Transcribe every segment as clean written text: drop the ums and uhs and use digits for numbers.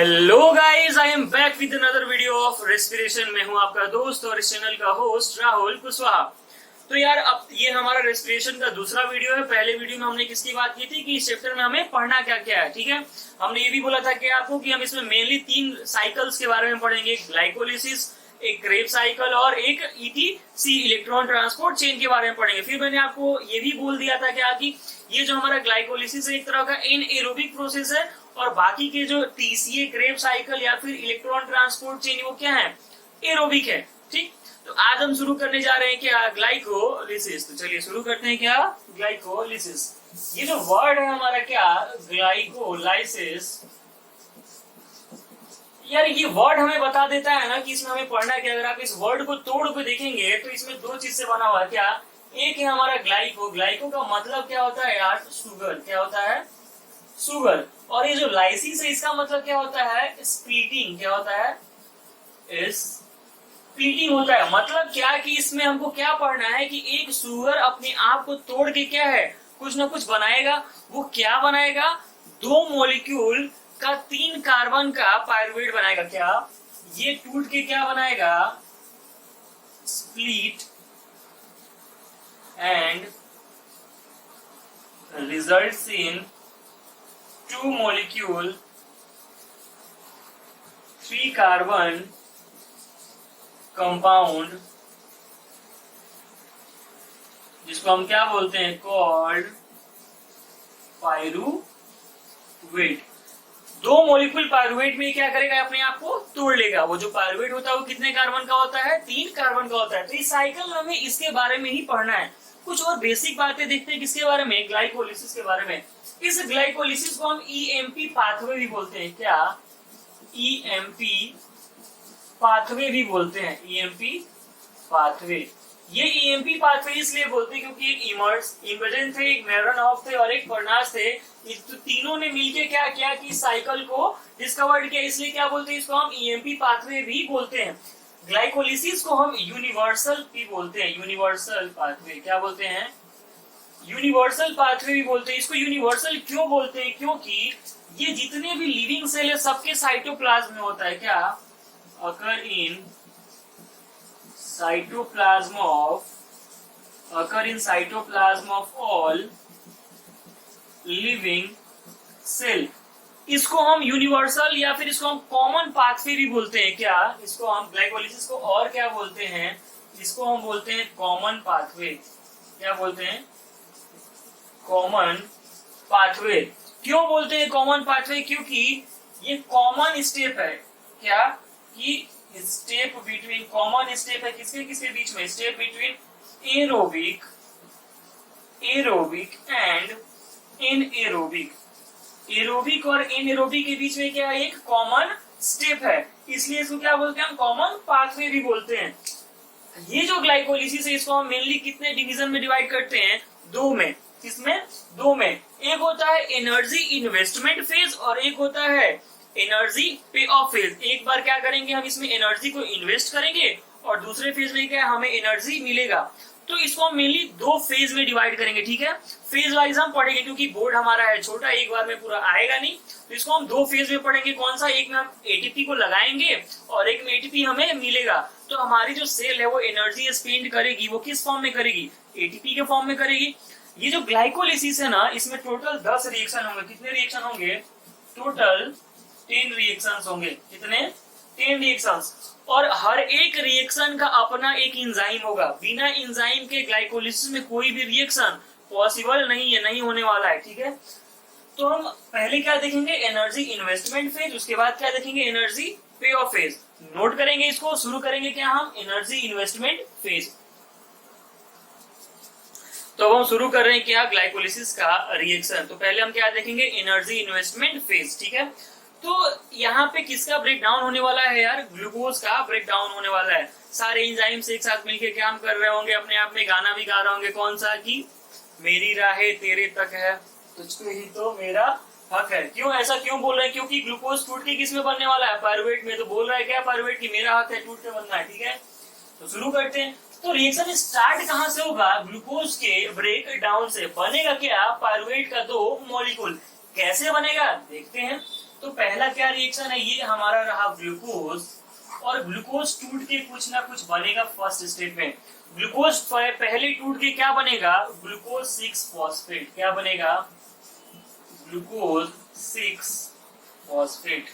Hello guys, I am back with another video of respiration. मैं हूं आपका दोस्त और इस चैनल का होस्ट राहुल कुशवाहा। तो यार, अब ये हमारा रेस्पिरेशन का दूसरा वीडियो है। पहले वीडियो में हमने किसकी बात की थी कि इस चैप्टर में हमें पढ़ना क्या क्या है, ठीक है। हमने ये भी बोला था कि आपको कि हम इसमें मेनली 3 साइकिल्स के बारे में पढ़ेंगे, एक ग्लाइकोलिसिस, एक क्रेब्स साइकिल और एक ईटीसी इलेक्ट्रॉन ट्रांसपोर्ट चेन के बारे में पढ़ेंगे। फिर मैंने आपको ये भी बोल दिया था क्या कि ये जो हमारा ग्लाइकोलिसिस है एक तरह का एनएरोबिक प्रोसेस है और बाकी के जो टीसीए, क्रेब्स साइकिल या फिर इलेक्ट्रॉन ट्रांसपोर्ट चेन वो क्या है, एरोबिक है, ठीक। तो आज हम शुरू करने जा रहे हैं क्या, ग्लाइकोलिसिस। तो चलिए शुरू करते हैं क्या, ग्लाइकोलिसिस। ये जो वर्ड है हमारा क्या, ग्लाइकोलाइसिस, यार ये वर्ड हमें बता देता है ना कि इसमें हमें पढ़ना है क्या। अगर आप इस वर्ड को तोड़ के देखेंगे तो इसमें 2 चीज से बना हुआ है क्या, एक है हमारा ग्लाइको। ग्लाइको का मतलब क्या होता है यार, शुगर। क्या होता है, शुगर। और ये जो लाइसिस है इसका मतलब क्या होता है, स्प्लिटिंग। क्या होता है, स्प्लिटिंग होता है। मतलब क्या कि इसमें हमको क्या पढ़ना है कि एक शुगर अपने आप को तोड़ के क्या है, कुछ ना कुछ बनाएगा। वो क्या बनाएगा, 2 मॉलिक्यूल का 3 कार्बन का पायरुवेट बनाएगा। क्या, ये टूट के क्या बनाएगा, split, and results in 2 molecule 3 carbon compound, जिसको हम क्या बोलते हैं, कॉल्ड पायरुवेट। 2 मॉलिक्यूल पायरुवेट में क्या करेगा, अपने आप को तोड़ लेगा। वो जो पायरुवेट होता है वो कितने कार्बन का होता है, 3 कार्बन का होता है। तो इस साइकिल में हमें इसके बारे में ही पढ़ना है। कुछ और बेसिक बातें देखते हैं किसके बारे में, ग्लाइकोलिसिस के बारे में। इस ग्लाइकोलिसिस को हम ईएमपी पाथवे भी बोलते हैं। क्या, ईएमपी पाथवे भी बोलते हैं, ईएमपी पाथवे। ये ईएमपी पाथवे इसलिए बोलते हैं क्योंकि एक इमर्जेंट थे, एक मेरोनॉफ थे और एक बर्नार्ड थे। तो तीनों ने मिलके क्या किया कि साइकिल को डिस्कवर्ड किया, इसलिए क्या बोलते हैं इसको, हम ईएमपी पाथवे भी बोलते हैं। ग्लाइकोलिसिस को हम यूनिवर्सल भी बोलते हैं, यूनिवर्सल पाथवे। क्या बोलते हैं, यूनिवर्सल पाथवे भी बोलते हैं। इसको यूनिवर्सल क्यों बोलते हैं, क्योंकि ये जितने भी लिविंग सेल है सबके साइटोप्लाज्म में होता है। क्या, occur in cytoplasm of all living cell. इसको हम यूनिवर्सल या फिर इसको हम कॉमन पाथवे भी बोलते हैं। क्या, इसको हम ग्लाइकोलिसिस को और क्या बोलते हैं, इसको हम बोलते हैं कॉमन पाथवे। क्या बोलते हैं, कॉमन पाथवे। क्यों बोलते हैं कॉमन पाथवे, क्योंकि ये कॉमन स्टेप है। क्या, कि स्टेप बिटवीन, कॉमन स्टेप है किसके किसके बीच में, step between aerobic and anaerobic. Aerobic और इनएरोबिक के बीच में क्या है, एक कॉमन स्टेप है, इसलिए इसको क्या बोलते हैं, हम कॉमन पाथवे भी बोलते हैं। ये जो ग्लाइकोलिसिस है इसको हम मेनली कितने डिवीजन में डिवाइड करते हैं, 2 में। किसमें, 2 में। एक होता है एनर्जी इन्वेस्टमेंट फेज और एक होता है एनर्जी पे ऑफ फेज। एक बार क्या करेंगे, हम इसमें एनर्जी को इन्वेस्ट करेंगे और दूसरे फेज में क्या हमें एनर्जी मिलेगा। तो इसको हम मेनली 2 फेज में डिवाइड करेंगे, ठीक है। फेज वाइज हम पढ़ेंगे क्योंकि बोर्ड हमारा है छोटा, एक बार में पूरा आएगा नहीं, तो इसको हम 2 फेज में पढ़ेंगे। कौन सा, एक में हम एटीपी को लगाएंगे और एक में एटीपी हमें मिलेगा। तो हमारी जो सेल है वो एनर्जी स्पेंड करेगी, वो किस फॉर्म में करेगी, एटीपी के फॉर्म में करेगी। ये जो ग्लाइकोलिसिस है ना, इसमें टोटल 10 रिएक्शन होंगे। कितने रिएक्शन होंगे, टोटल 10 रिएक्शंस होंगे। कितने, 10 रिएक्शंस। और हर एक रिएक्शन का अपना एक एंजाइम होगा। बिना एंजाइम के ग्लाइकोलिसिस में कोई भी रिएक्शन पॉसिबल नहीं है, नहीं होने वाला है, ठीक है। तो हम पहले क्या देखेंगे, एनर्जी इन्वेस्टमेंट फेज, उसके बाद क्या देखेंगे, एनर्जी पे ऑफ फेज। नोट करेंगे इसको, शुरू करेंगे क्या हम, एनर्जी इन्वेस्टमेंट फेज। तो अब हम शुरू कर रहे हैं क्या, ग्लाइकोलिसिस का रिएक्शन। तो पहले हम क्या देखेंगे, एनर्जी इन्वेस्टमेंट फेज, ठीक है। तो यहाँ पे किसका ब्रेकडाउन होने वाला है यार, ग्लूकोज का ब्रेकडाउन होने वाला है। सारे एंजाइम्स एक साथ मिलकर काम कर रहे होंगे, अपने आप में गाना भी गा रहे होंगे। कौन सा, कि मेरी राहें तेरे तक है, तुझको ही तो मेरा हक है। क्यों, ऐसा क्यों बोल रहे हैं, क्योंकि ग्लूकोज टूट के किसमें बनने वाला है, पायरुवेट में। तो बोल रहा है क्या, पायरुवेट की मेरा हक है, टूट के बनना है, ठीक है। तो शुरू करते हैं। तो रिएक्शन स्टार्ट कहां से होगा, ग्लूकोज के ब्रेक डाउन से। बनेगा क्या, पायरुवेट का 2 मॉलिक्यूल। कैसे बनेगा देखते हैं। तो पहला क्या रिएक्शन है, ये हमारा रहा ग्लूकोज, और ग्लूकोज टूट के कुछ ना कुछ बनेगा फर्स्ट स्टेप में। ग्लूकोज पहले टूट के क्या बनेगा, ग्लूकोज 6 फॉस्फेट। क्या बनेगा, ग्लूकोज 6 फॉस्फेट।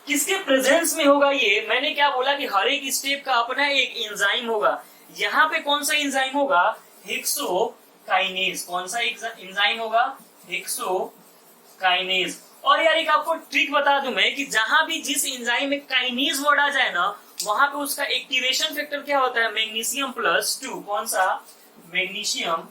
किसके प्रेजेंस में होगा ये, मैंने क्या बोला कि हर एक स्टेप का अपना एक एंजाइम होगा। यहाँ पे कौन सा एंजाइम होगा, हेक्सोकाइनेज। कौन सा एंजाइम होगा, हेक्सोकाइनेज। और यार एक आपको ट्रिक बता दूं मैं कि जहां भी जिस एंजाइम में काइनेज वर्ड आ जाए ना, वहां पे उसका एक्टिवेशन फैक्टर क्या होता है, मैग्नीशियम +2। कौन सा, मैग्नीशियम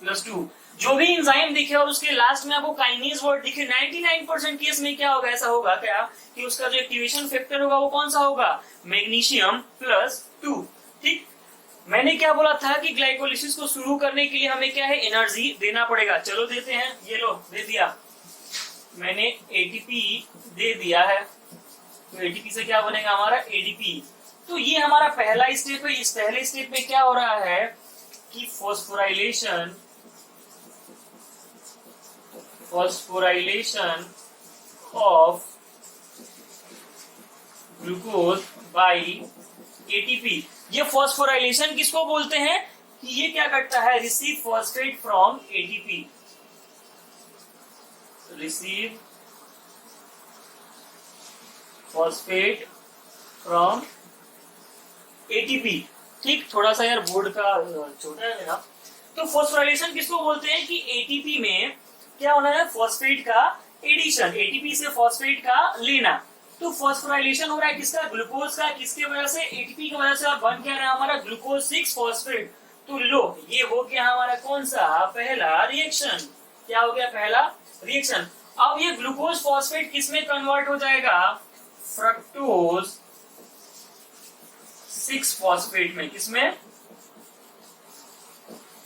+2। जो भी एंजाइम दिखे और उसके लास्ट में आपको काइनेज वर्ड दिखे, 99% केस में क्या होगा, ऐसा होगा क्या कि उसका जो एक्टिवेशन फैक्टर होगा वो कौन सा होगा, मैग्नीशियम +2। ठीक, मैंने क्या बोला था कि ग्लाइकोलिसिस को शुरू करने के लिए हमें क्या है, एनर्जी देना पड़ेगा। चलो देते हैं, ये लो दे दिया मैंने, एटीपी दे दिया है। तो एटीपी से क्या बनेगा हमारा, एडीपी। तो ये हमारा पहला स्टेप है। इस पहले स्टेप में क्या हो रहा है कि phosphorylation of glucose by ATP. ये फॉस्फोराइलेशन किसको बोलते हैं कि ये क्या करता है, receive phosphate from ATP, receive phosphate from ATP. ठीक, थोड़ा सा यार बोर्ड का छोटा है मेरा। तो फॉस्फोराइलेशन किसको बोलते हैं कि एटीपी में क्या होना है, फॉस्फेट का एडिशन, एटीपी से फॉस्फेट का लेना। तो फॉस्फोराइलेशन हो रहा है किसका, ग्लूकोज का, किसके वजह से, एटीपी की वजह से, और बन क्या रहा है हमारा ग्लूकोज 6 फॉस्फेट। तो लो ये हो गया हमारा कौन सा, पहला रिएक्शन। क्या हो गया, पहला रिएक्शन। अब ये ग्लूकोज फॉस्फेट किसमें कन्वर्ट हो जाएगा, फ्रक्टोज 6 फॉस्फेट में। किसमें,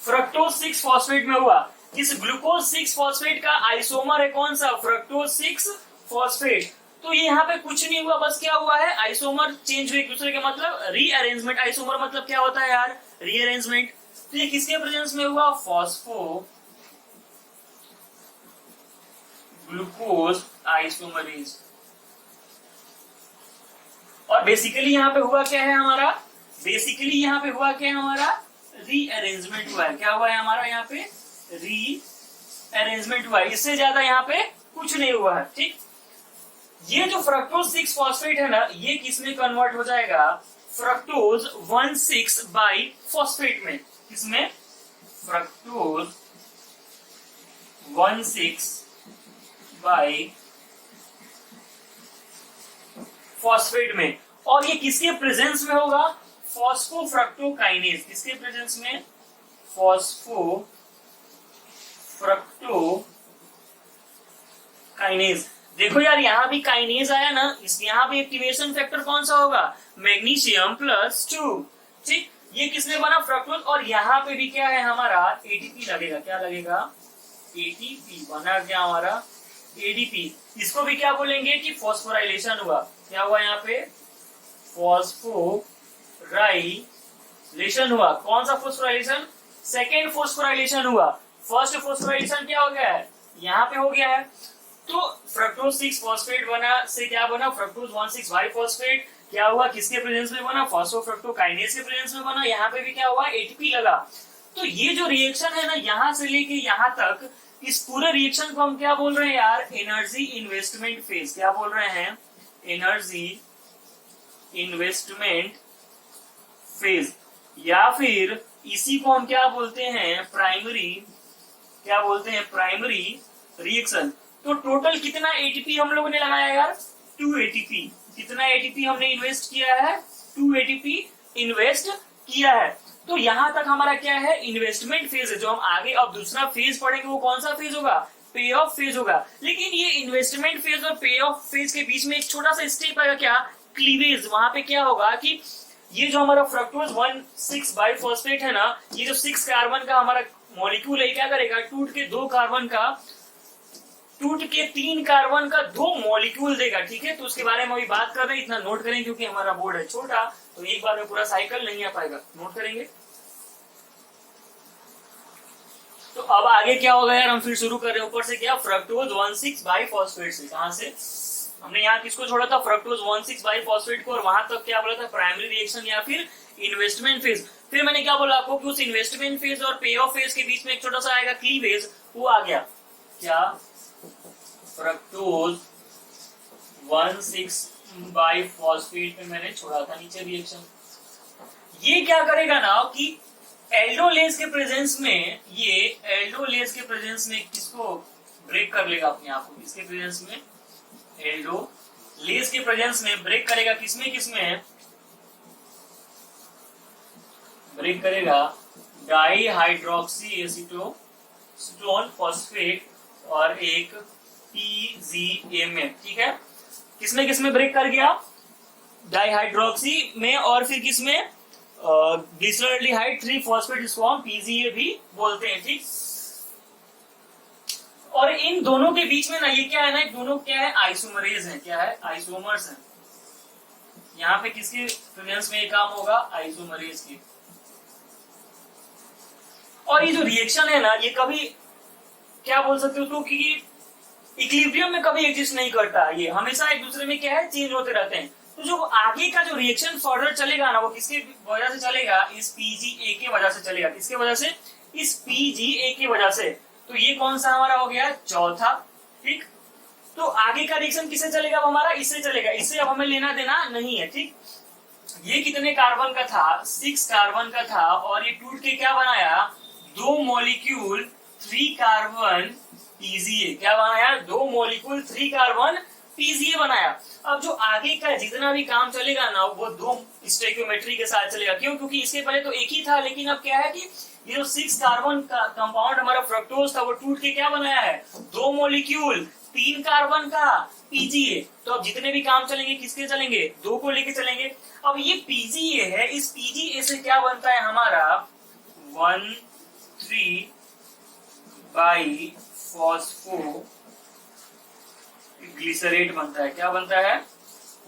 फ्रक्टोज 6 फॉस्फेट में हुआ। इस ग्लूकोज 6 फॉस्फेट का आइसोमर है कौन सा, फ्रक्टोज 6 फॉस्फेट। तो ये यहाँ पे कुछ नहीं हुआ, बस क्या हुआ है, आइसोमर चेंज हुए एक दूसरे के, मतलब रीअरेंजमेंट। आइसोमर मतलब क्या होता है यार, रीअरेंजमेंट। तो ये किसके प्रेजेंस में हुआ, फॉस्फो ग्लूकोज आइसोमरेज। और बेसिकली यहाँ पे हुआ क्या है हमारा, बेसिकली यहाँ पे हुआ क्या है हमारा, रीअरेंजमेंट हुआ है। क्या हुआ है हमारा यहाँ पे, रीअरेंजमेंट हुआ है। इससे ज्यादा यहाँ पे कुछ नहीं हुआ है। ठीक, ये जो फ्रक्टोज 6 फॉस्फेट है ना, ये किसमें कन्वर्ट हो जाएगा, फ्रक्टोज 1,6 बाई फॉस्फेट में। किसमें, फ्रक्टोज 1,6 बाई फॉस्फेट में। और ये किसके प्रेजेंस में होगा, फॉस्फोफ्रक्टोकाइनेज। किसके प्रेजेंस में, फॉस्फोफ्रक्टोकाइनेज। देखो यार यहाँ भी काइनेज आया ना, इस यहाँ भी एक्टिवेशन फैक्टर कौन सा होगा, मैग्नीशियम +2। ठीक, ये किसने बना, फ्रक्टोज। और यहाँ पे भी क्या है हमारा, एटीपी लगेगा। क्या लगेगा, एटीपी बना गया हमारा एडीपी। इसको भी क्या बोलेंगे कि फॉस्फोराइलेशन हुआ। क्या हुआ यहाँ पे, फॉस्फोराइलेशन हुआ। कौन सा फॉस्फोराइलेशन, सेकेंड फॉस्फोराइलेशन हुआ। फर्स्ट फॉस्फोराइलेशन क्या हो गया है, यहाँ पे हो गया है। तो फ्रक्टोज 6 फॉस्फेट बना, से क्या बना, फ्रक्टोज 1,6 बाई फॉस्फेट। क्या हुआ, किसके प्रेजेंस में बना, फॉस्फोफ्रक्टोकाइनेज के प्रेजेंस में बना। यहाँ पे भी क्या हुआ, एटीपी लगा। तो ये जो रिएक्शन है ना, यहाँ से लेके यहाँ तक, इस पूरे रिएक्शन को हम क्या बोल रहे हैं यार, एनर्जी इन्वेस्टमेंट फेज। क्या बोल रहे हैं, एनर्जी इन्वेस्टमेंट फेज, या फिर इसी को हम क्या बोलते हैं, प्राइमरी। क्या बोलते हैं, प्राइमरी रिएक्शन। तो टोटल कितना एटीपी हम लोगों ने लगाया यार, 2 एटीपी। कितना एटीपी हमने इन्वेस्ट किया है, 2 एटीपी इन्वेस्ट किया है। तो यहां तक हमारा क्या है, इन्वेस्टमेंट फेज है। जो हम आगे अब दूसरा फेज पढ़ेंगे वो कौन सा फेज होगा, पे ऑफ फेज होगा। लेकिन ये इन्वेस्टमेंट फेज और पे ऑफ फेज के बीच में एक छोटा सा स्टेप आएगा, क्या, क्लीवेज। वहां पे क्या होगा कि ये जो हमारा फ्रक्टोज 1,6 बाई फॉस्फेट है ना, ये जो 6 कार्बन का हमारा मॉलिक्यूल है, क्या करेगा, टूट के 3 कार्बन का 2 मॉलिक्यूल देगा। ठीक है, तो उसके बारे में अभी बात कर रहे हैं, इतना नोट करें क्योंकि हमारा बोर्ड है छोटा, तो एक बार में पूरा साइकिल नहीं आ पाएगा, नोट करेंगे। तो अब आगे क्या होगा यार, हम फिर शुरू कर रहे हैं ऊपर से क्या, फ्रक्टोज 1,6 बाइफॉस्फेट से। कहां से हमने यहाँ किसको छोड़ा था, फ्रक्टोज 1,6 बाइफॉस्फेट को, और वहां तक क्या बोला था, प्राइमरी रिएक्शन या फिर इन्वेस्टमेंट फेज। फिर मैंने क्या बोला आपको कि उस इन्वेस्टमेंट फेज और पे ऑफ फेज के बीच में एक छोटा सा आएगा क्लीवेज, वो आ गया क्या, फ्रक्टोज 1,6 बाइफॉस्फेट में मैंने छोड़ा था नीचे रिएक्शन। ये क्या करेगा ना कि एल्डोलेज के प्रेजेंस में, ये एल्डोलेज के प्रेजेंस में किसको ब्रेक कर लेगा अपने आप को, किसके प्रेजेंस में, एल्डोलेज के प्रेजेंस में ब्रेक करेगा, किसमें किसमें ब्रेक करेगा, डाई हाइड्रोक्सी एसीटोन फॉस्फेट और एक PGA में। ठीक है, किसमें किसमें ब्रेक कर गया, डाई हाइड्रोक्सी में और फिर किसमें, ग्लिसरॉल्डिहाइड 3-फॉस्फेट, जिसको हम PGA भी बोलते हैं। ठीक, और इन दोनों के बीच में ना ये क्या है ना, दोनों क्या है, आइसोमरेज है, क्या है, आइसोमर्स है। यहाँ पे किसके प्रेजेंस में ये काम होगा, आइसोमरेज के। और ये जो रिएक्शन है ना, ये कभी क्या बोल सकते हो तो कि इक्विलिब्रियम में कभी एग्जिस्ट नहीं करता, ये हमेशा एक दूसरे में क्या है, चेंज होते रहते हैं। तो जो आगे का जो रिएक्शन फर्दर चलेगा ना, वो किसके वजह से चलेगा, इस PGA के वजह से चलेगा। किसके वजह से, इस PGA की वजह से। तो ये कौन सा हमारा हो गया, चौथा। ठीक, तो आगे का रिएक्शन किससे चलेगा, हमारा इससे चलेगा, इससे अब हमें लेना देना नहीं है। ठीक, ये कितने कार्बन का था, 6 कार्बन का था, और ये टूट के क्या बनाया, 2 मॉलिक्यूल 3 कार्बन PGA, क्या बनाया, 2 मॉलिक्यूल 3 कार्बन PGA बनाया। अब जो आगे का जितना भी काम चलेगा ना, वो 2 स्टोइकियोमेट्री के साथ चलेगा। क्यों, क्योंकि इसके पहले तो एक ही था, लेकिन अब क्या है कि ये जो 6 कार्बन का कंपाउंड हमारा फ्रक्टोज था, वो टूट के क्या बनाया है, 2 मॉलिक्यूल 3 कार्बन का PGA। तो अब जितने भी काम चलेंगे किसके चलेंगे, 2 को लेके चलेंगे। अब ये PGA है, इस PGA से क्या बनता है हमारा 1,3 बाइफॉस्फो ग्लिसरेट बनता है। क्या बनता है,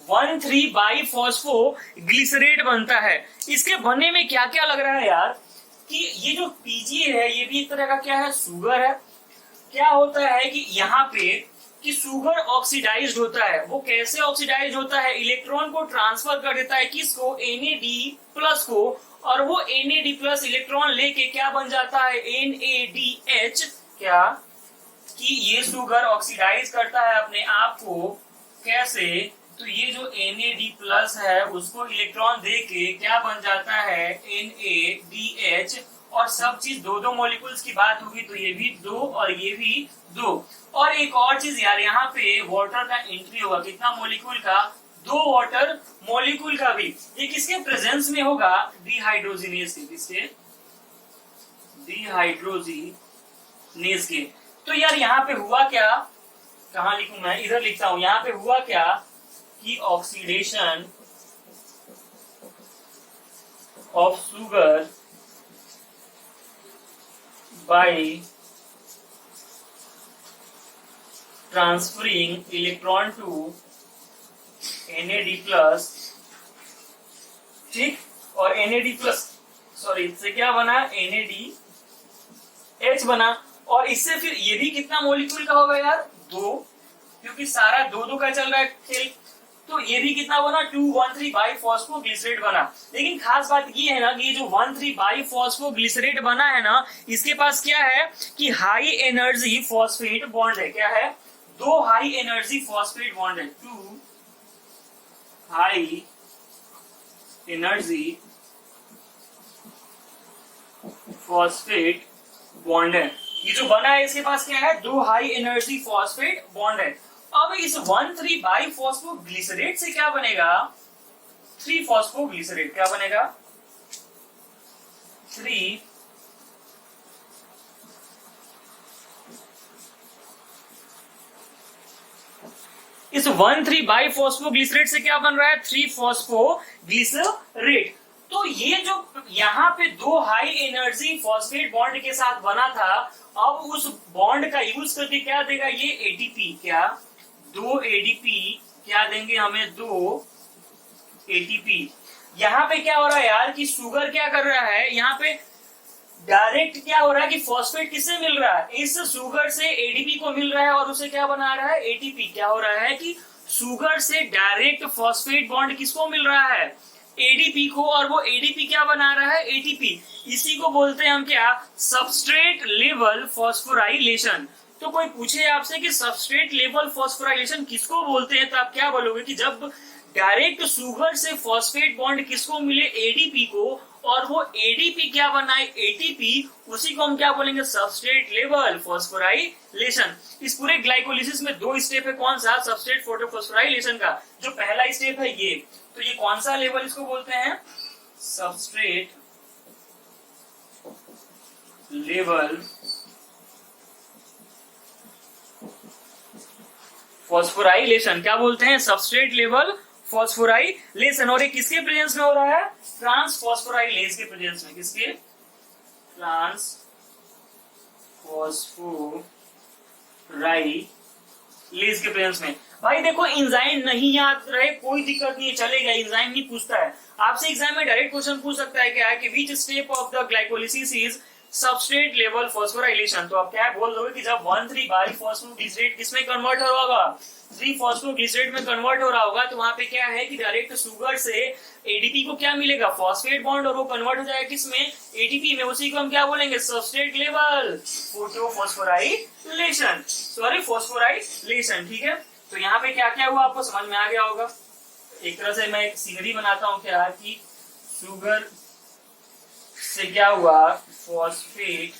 1,3 बाइफॉस्फो ग्लिसरेट बनता है। इसके बनने में क्या क्या लग रहा है यार, कि ये जो PGA है ये भी एक तरह का क्या है, शुगर है। क्या होता है कि यहाँ पे कि शुगर ऑक्सीडाइज्ड होता है। वो कैसे ऑक्सीडाइज होता है, इलेक्ट्रॉन को ट्रांसफर कर देता है किसको, NAD+ को, और वो NAD+ इलेक्ट्रॉन लेके क्या बन जाता है, NADH। क्या कि ये शुगर ऑक्सीडाइज करता है अपने आप को, कैसे, तो ये जो NAD+ है उसको इलेक्ट्रॉन देके क्या बन जाता है, NADH। और सब चीज 2-2 मॉलिक्यूल्स की बात होगी, तो ये भी 2 और ये भी 2। और एक और चीज यार, यहाँ पे वाटर का एंट्री होगा, कितना मॉलिक्यूल का, 2 वाटर मॉलिक्यूल का भी। ये किसके प्रेजेंस में होगा, डिहाइड्रोजिनेज के, किसके, डिहाइड्रोजिनेज के। तो यार यहाँ पे हुआ क्या, कहाँ लिखूं मैं, इधर लिखता हूं, यहाँ पे हुआ क्या कि oxidation of sugar by transferring electron to NAD+। ठीक, और NAD+, सॉरी, इससे क्या बना, NADH बना। और इससे फिर ये भी कितना मॉलिक्यूल का होगा यार, 2, क्योंकि सारा 2-2 का चल रहा है खेल। तो ये भी कितना बना, 2,1,3 बाइफॉस्फो ग्लिसरेट बना। लेकिन खास बात ये है ना कि ये जो 1,3 बाइफॉस्फो ग्लिसरेट बना है ना, इसके पास क्या है कि हाई एनर्जी फॉस्फेट बॉन्ड है। क्या है, 2 हाई एनर्जी फॉस्फेट बॉन्ड है, 2 हाई एनर्जी फॉस्फेट बॉन्ड है। ये जो बना है इसके पास क्या है, 2 हाई एनर्जी फॉस्फेट बॉन्ड है। अब इस 1,3 बाइफॉस्फो ग्लिसरेट से क्या बनेगा, 3 फॉस्फो ग्लिसरेट। क्या बनेगा, 3 इस 1,3 बाइफॉस्फो ग्लिसरेट से क्या बन रहा है, 3 फॉस्फो ग्लिसरेट। तो ये जो यहाँ पे 2 हाई एनर्जी फॉस्फेट बॉन्ड के साथ बना था, अब उस बॉन्ड का यूज करके क्या देगा ये ATP। क्या, 2 ADP क्या देंगे हमें, 2 ATP। यहाँ पे क्या हो रहा है यार कि शुगर क्या कर रहा है, यहाँ पे डायरेक्ट क्या हो रहा है कि फॉस्फेट किससे मिल रहा है, इस शुगर से एडीपी को मिल रहा है और उसे क्या बना रहा है, एटीपी। क्या हो रहा है कि शुगर से डायरेक्ट फॉस्फेट बॉन्ड किसको मिल रहा है, एडीपी को, और वो एडीपी क्या बना रहा है, एटीपी। इसी को बोलते हैं हम क्या, सबस्ट्रेट लेवल फॉस्फोराइलेशन। तो कोई पूछे आपसे कि सबस्ट्रेट लेवल फॉस्फोराइलेशन किसको बोलते हैं, तो आप क्या बोलोगे कि जब डायरेक्ट शुगर से फॉस्फेट बॉन्ड किसको मिले, एडीपी को, और वो एडीपी क्या बनाए, एटीपी, उसी को हम क्या बोलेंगे, सबस्ट्रेट लेवल फॉस्फोराइलेशन। इस पूरे ग्लाइकोलिसिस में 2 स्टेप है, कौन सा, सबस्ट्रेट फोटोफॉस्फोराइलेशन का। जो पहला स्टेप है ये, तो ये कौन सा लेवल इसको बोलते हैं, सबस्ट्रेट लेवल फॉस्फोराइलेशन। क्या बोलते हैं, सबस्ट्रेट लेवल फॉस्फोराइलेशन। और ये किसके प्रेजेंस में हो रहा है, ट्रांसफॉस्फोराइलेज के प्रेजेंस में। किसके, ट्रांसफॉस्फोराइलेज के प्रेजेंस में। भाई देखो, एंजाइम नहीं याद रहे कोई दिक्कत नहीं है, चलेगा, एंजाइम नहीं पूछता है आपसे। एग्जाम में डायरेक्ट क्वेश्चन पूछ सकता है क्या है कि which step of the glycolysis is substrate level phosphorylation. तो आप क्या बोल दोगे कि जब 1,3 बाई फॉस्फोग्लिसरेट किसमें कन्वर्ट हो रहा होगा, 3 फॉस्फोग्लिसरेट में कन्वर्ट हो रहा होगा, तो वहां पे क्या है कि डायरेक्ट शुगर से एडीपी को क्या मिलेगा, फॉस्फेट बॉन्ड, और वो कन्वर्ट हो जाएगा किसमें, एटीपी में। उसी को हम क्या बोलेंगे, substrate level photophosphorylation, sorry phosphorylation. ठीक है, तो यहाँ पे क्या क्या हुआ आपको समझ में आ गया होगा। एक तरह से मैं एक सीनरी बनाता हूँ क्या कि शुगर से क्या हुआ, फॉस्फेट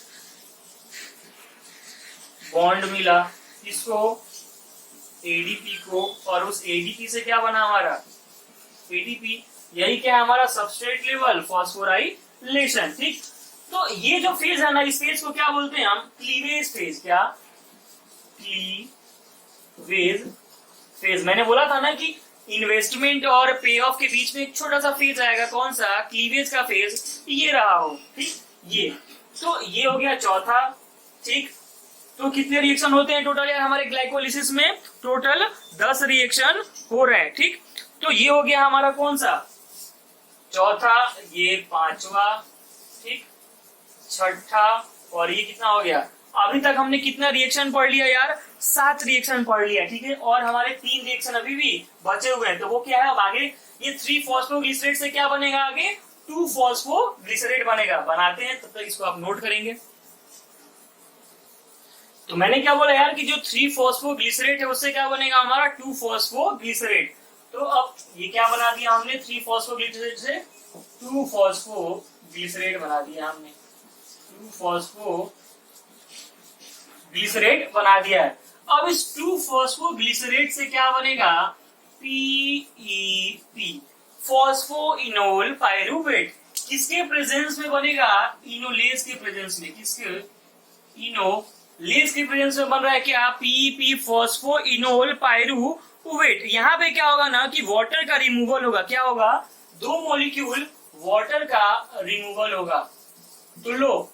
बॉन्ड मिला किसको, एडीपी को, और उस एडीपी से क्या बना हमारा, एटीपी। यही क्या है हमारा सबस्ट्रेट लेवल फॉस्फोराइलेशन। ठीक, तो ये जो फेज है ना, इस फेज को क्या बोलते हैं हम, क्लीवेज फेज। क्या, क्लीवेज फेज। मैंने बोला था ना कि इन्वेस्टमेंट और पे ऑफ के बीच में एक छोटा सा फेज आएगा, कौन सा, क्लीवेज का फेज, ये रहा हो। ठीक, ये तो ये हो गया चौथा। ठीक, तो कितने रिएक्शन होते हैं टोटल यार हमारे ग्लाइकोलिसिस में, टोटल 10 रिएक्शन हो रहे हैं। ठीक, तो ये हो गया हमारा कौन सा, चौथा, ये 5वां, ठीक, 6ठा, और ये कितना हो गया। अभी तक हमने कितना रिएक्शन पढ़ लिया यार, 7 रिएक्शन पढ़ लिया। ठीक है, और हमारे 3 रिएक्शन अभी भी बचे हुए हैं। तो वो क्या है, अब आगे ये 3 फॉस्फोग्लिसरेट से क्या बनेगा, आगे 2 फॉस्फोग्लिसरेट बनेगा। बनाते हैं, तब तक इसको आप नोट करेंगे। तो मैंने क्या बोला यार कि जो 3 फॉस्फोग्लिसरेट है उससे क्या बनेगा हमारा, 2 फॉस्फोग्लिसरेट। तो अब ये क्या बना दिया हमने, 3 फॉस्फोग्लिसरेट से 2 फॉस्फोग्लिसरेट बना दिया हमने, 2 फॉस्फोग्लिसरेट बना दिया है। अब इस 2 फॉस्फोग्लिसरेट से क्या बनेगा, पीईपी, फॉस्फोइनोल पाइरुवेट। किसके प्रेजेंस में बनेगा, इनोलेज के प्रेजेंस में। किसके, इनोलेज के प्रेजेंस में बन रहा है क्या, पीईपी, फॉस्फोइनोल पाइरुवेट। यहाँ पे क्या होगा ना कि वाटर का रिमूवल होगा। क्या होगा, 2 मॉलिक्यूल वाटर का रिमूवल होगा। तो लो,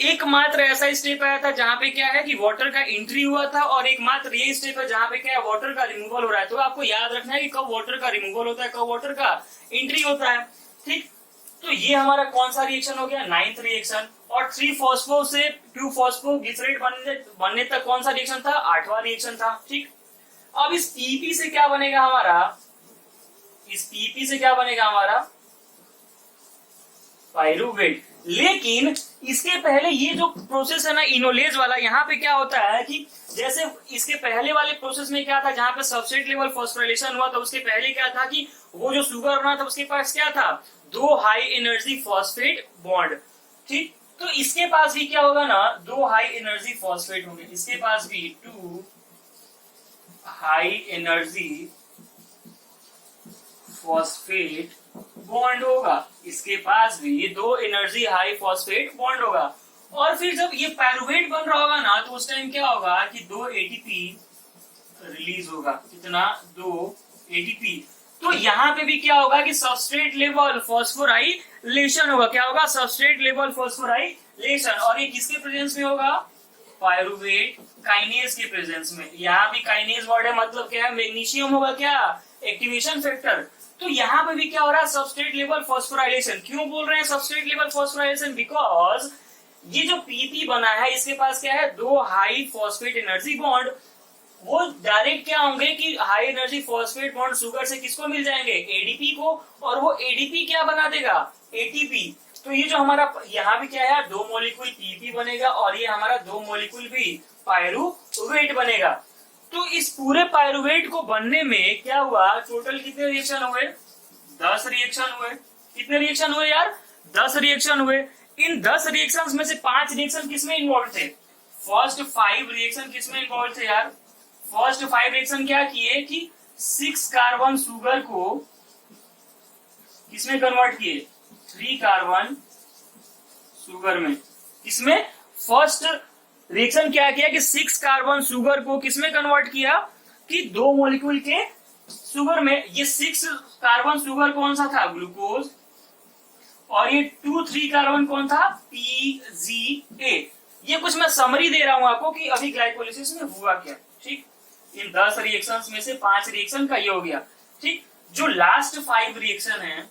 एकमात्र ऐसा स्टेप आया था जहां पे क्या है कि वाटर का एंट्री हुआ था, और एकमात्र ये स्टेप है जहां पे क्या है, वाटर का रिमूवल हो रहा है। तो आपको याद रखना है कि कब वाटर का रिमूवल होता है, कब वाटर का एंट्री होता है। ठीक, तो ये हमारा कौन सा रिएक्शन हो गया, 9th रिएक्शन। और 3 फॉस्फो से 2 फॉस्फोग्लिसरेट बनने तक कौन सा रिएक्शन था, 8वां रिएक्शन था। ठीक, अब इस पीपी से क्या बनेगा हमारा, इस पीपी से क्या बनेगा हमारा, पाइरुवेट। लेकिन इसके पहले ये जो प्रोसेस है ना इनोलेज वाला, यहाँ पे क्या होता है कि जैसे इसके पहले वाले प्रोसेस में क्या था, जहां पे सबस्ट्रेट लेवल फॉस्फोराइलेशन हुआ था, उसके पहले क्या था कि वो जो शुगर बना था उसके पास क्या था, 2 हाई एनर्जी फॉस्फेट बॉन्ड। ठीक, तो इसके पास भी क्या होगा ना, 2 हाई एनर्जी फॉस्फेट होंगे। इसके पास भी 2 हाई एनर्जी फॉस्फेट बॉन्ड होगा। इसके पास भी 2 एनर्जी हाई फॉस्फेट बॉन्ड होगा। और फिर जब ये पाइरुवेट बन रहा होगा ना, तो उस टाइम क्या होगा कि 2 एटीपी रिलीज होगा। कितना, 2 एटीपी। तो यहाँ पे भी क्या होगा कि सबस्ट्रेट लेवल फॉस्फोराइलेशन होगा। क्या होगा, सबस्ट्रेट लेवल फॉस्फोराइलेशन। और ये किसके प्रेजेंस में होगा, पाइरुवेट काइनेज के प्रेजेंस में। यहाँ भी काइनेज वर्ड है, मतलब क्या है, मैग्नीशियम होगा क्या, एक्टिवेशन फैक्टर। तो यहाँ पे भी क्या हो रहा है, सबस्ट्रेट लेवल फॉस्फोराइलेशन। क्यों बोल रहे हैं सबस्ट्रेट लेवल फॉस्फोराइलेशन? बिकॉज ये जो पीपी बना है इसके पास क्या है, दो हाई फॉस्फेट एनर्जी बॉन्ड, वो डायरेक्ट क्या होंगे कि high energy phosphate bond sugar से किसको मिल जाएंगे, एडीपी को, और वो एडीपी क्या बना देगा, एटीपी। तो ये जो हमारा यहाँ भी क्या है, दो मॉलिक्यूल पीपी बनेगा और ये हमारा दो मॉलिक्यूल भी पायरुवेट बनेगा। तो इस पूरे पायरुवेट को बनने में क्या हुआ, टोटल कितने रिएक्शन हुए, 10 रिएक्शन हुए। कितने रिएक्शन हुए यार, 10 रिएक्शन हुए। इन 10 रिएक्शंस में से 5 रिएक्शन किसमें इन्वॉल्व थे, फर्स्ट 5 रिएक्शन किसमें इन्वॉल्व थे यार, फर्स्ट 5 रिएक्शन क्या किए कि 6 कार्बन शुगर को किसमें कन्वर्ट किए, 3 कार्बन शुगर में। किसमें, फर्स्ट रिएक्शन क्या किया कि 6 कार्बन शुगर को किसमें कन्वर्ट किया, कि 2 मॉलिक्यूल के शुगर में। ये 6 कार्बन शुगर कौन सा था, ग्लूकोज, और ये 2-3 कार्बन कौन था, PGA। ये कुछ मैं समरी दे रहा हूं आपको कि अभी ग्लाइकोलिसिस में हुआ क्या, ठीक। इन 10 रिएक्शंस में से 5 रिएक्शन का ये हो गया, ठीक। जो लास्ट 5 रिएक्शन है,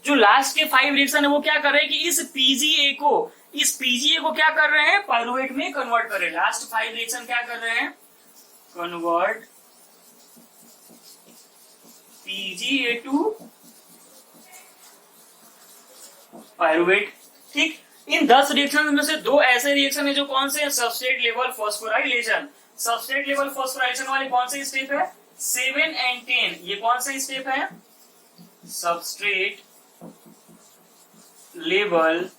जो लास्ट के 5 रिएक्शन है वो क्या कर रहे हैं कि इस पीजीए को क्या कर रहे हैं, पायरुवेट में कन्वर्ट कर रहे हैं। लास्ट 5 रिएक्शन क्या कर रहे हैं, कन्वर्ट पीजीए टू पायरुवेट, ठीक। इन 10 रिएक्शन में से 2 ऐसे रिएक्शन है जो कौन से हैं, substrate level phosphorylation. Substrate level phosphorylation वाले कौन से स्टेप है, 7 and 10। ये कौन सा स्टेप है, सबस्ट्रेट लेवल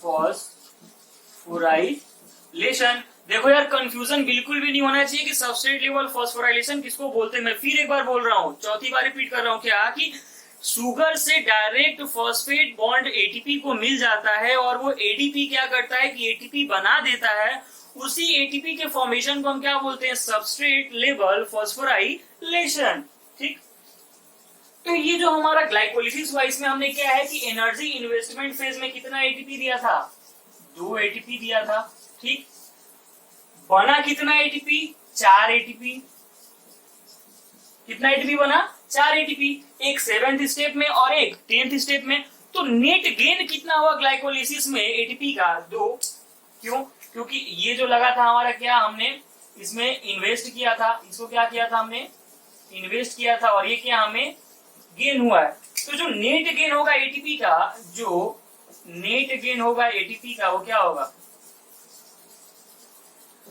फॉस्फोराइलेशन। देखो यार, कंफ्यूजन बिल्कुल भी नहीं होना चाहिए कि सबस्ट्रेट लेवल फॉस्फोराइलेशन किसको बोलते हैं। मैं फिर एक बार बोल रहा हूं, चौथी बार रिपीट कर रहा हूं, क्या कि शुगर से डायरेक्ट फॉस्फेट बॉन्ड एटीपी को मिल जाता है और वो एडीपी क्या करता है कि एटीपी बना देता है। उसी एटीपी के फॉर्मेशन को हम क्या बोलते हैं, सबस्ट्रेट लेवल फॉस्फोराइलेशन, ठीक। तो ये जो हमारा ग्लाइकोलिसिस हुआ, इसमें हमने क्या है कि एनर्जी इन्वेस्टमेंट फेज में कितना एटीपी दिया था, 2 एटीपी दिया था, ठीक। बना कितना एटीपी, 4 एटीपी। कितना एटीपी बना, 4 एटीपी, एक 7th स्टेप में और एक 10th स्टेप में। तो नेट गेन कितना हुआ ग्लाइकोलिसिस में एटीपी का, 2। क्यों, क्योंकि ये जो लगा था हमारा क्या, हमने इसमें इन्वेस्ट किया था, इसको क्या किया था हमने, इन्वेस्ट किया था, और ये क्या हमें गेन हुआ है। तो जो नेट गेन होगा एटीपी का, जो नेट गेन होगा एटीपी का, वो क्या होगा,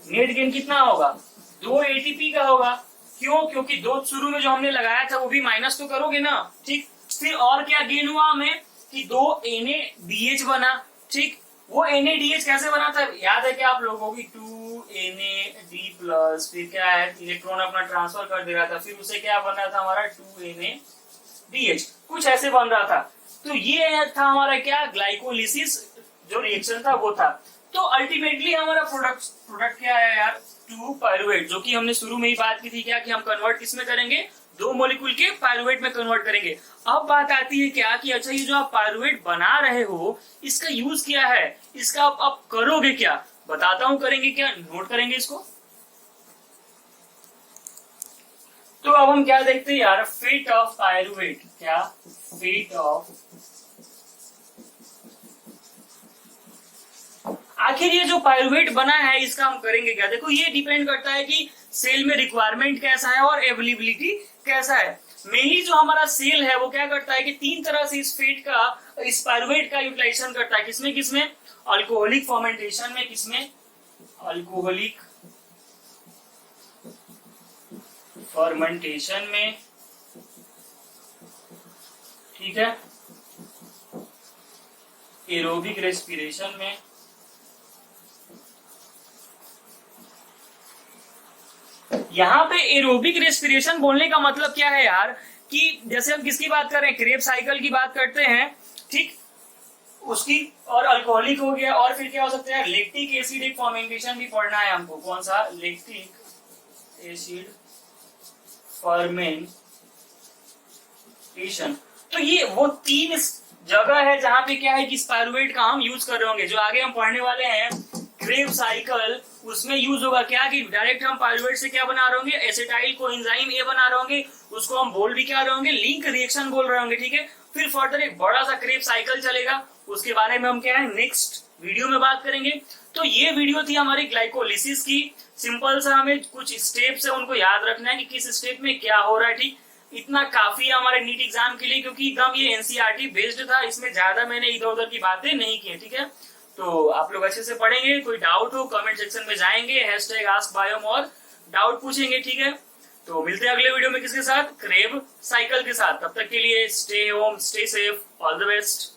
नेट गेन कितना होगा, 2 एटीपी का होगा। क्यों, क्योंकि 2 शुरू में जो हमने लगाया था वो भी माइनस तो करोगे ना, ठीक। फिर और क्या गेन हुआ हमें कि 2 NADH बना, ठीक। वो NADH कैसे बना था, याद है क्या आप लोगों की, 2 NAD+, फिर क्या है, इलेक्ट्रॉन अपना ट्रांसफर कर दे रहा था, फिर उसे क्या बन रहा था हमारा 2 NADH, कुछ ऐसे बन रहा था। तो ये था हमारा क्या, ग्लाइकोलिसिस जो रिएक्शन था वो था। तो अल्टीमेटली हमारा प्रोडक्ट क्या है यार, 2 पायरुवेट, जो कि हमने शुरू में ही बात की थी क्या कि हम कन्वर्ट किसमें करेंगे, 2 मॉलिक्यूल के पायरुवेट में कन्वर्ट करेंगे। अब बात आती है क्या कि अच्छा, ये जो आप पायरुवेट बना रहे हो इसका यूज क्या है, इसका आप करोगे क्या, बताता हूं करेंगे क्या, नोट करेंगे इसको। तो अब हम क्या देखते हैं यार, फेट ऑफ पायरुवेट। क्या, फेट ऑफ, आखिर ये जो पायरुवेट बना है इसका हम करेंगे क्या। देखो, ये डिपेंड करता है कि सेल में रिक्वायरमेंट कैसा है और अवेलेबिलिटी कैसा है। मेनली जो हमारा सेल है वो क्या करता है कि 3 तरह से इस पायरुवेट का यूटिलाइजेशन करता है। किसमें किसमें, अल्कोहलिक फर्मेंटेशन में, किसमें, अल्कोहलिक फर्मेंटेशन में, ठीक है, एरोबिक रेस्पिरेशन में, यहाँ पे एरोबिक रेस्पिरेशन बोलने का मतलब क्या है यार, कि जैसे हम किसकी बात कर रहे हैं, क्रेब साइकिल की बात करते हैं, ठीक, उसकी, और अल्कोहलिक हो गया, और फिर क्या हो सकता है, लैक्टिक एसिड फर्मेंटेशन भी पढ़ना है हमको। कौन सा, लैक्टिक एसिड फर्मेंटेशन। तो ये वो 3 जगह है जहां पे क्या है कि पायरुवेट का हम यूज कर रहे होंगे। जो आगे हम पढ़ने वाले हैं क्रेब साइकिल, उसमें यूज होगा क्या कि डायरेक्ट हम पाइरुवेट से क्या बना रहे होंगे, एसिटाइल कोएंजाइम ए बना रहे होंगे, उसको हम बोल भी क्या रहे होंगे, लिंक रिएक्शन बोल रहे होंगे, ठीक है। फिर फर्दर एक बड़ा सा क्रेब्स साइकिल चलेगा, उसके बारे में हम क्या है नेक्स्ट वीडियो में बात करेंगे। तो ये वीडियो थी हमारी ग्लाइकोलिसिस की। सिंपल सा हमें कुछ स्टेप्स है उनको याद रखना है कि किस स्टेप में क्या हो रहा है, ठीक। इतना काफी है हमारे नीट एग्जाम के लिए, क्योंकि एकदम ये एनसीईआरटी बेस्ड था, इसमें ज्यादा मैंने इधर उधर की बातें नहीं की, ठीक है। तो आप लोग अच्छे से पढ़ेंगे, कोई डाउट हो कमेंट सेक्शन में जाएंगे, #AskBiome और डाउट पूछेंगे, ठीक है। तो मिलते हैं अगले वीडियो में किसके साथ, क्रेब साइकिल के साथ। तब तक के लिए stay home, stay safe, all the best.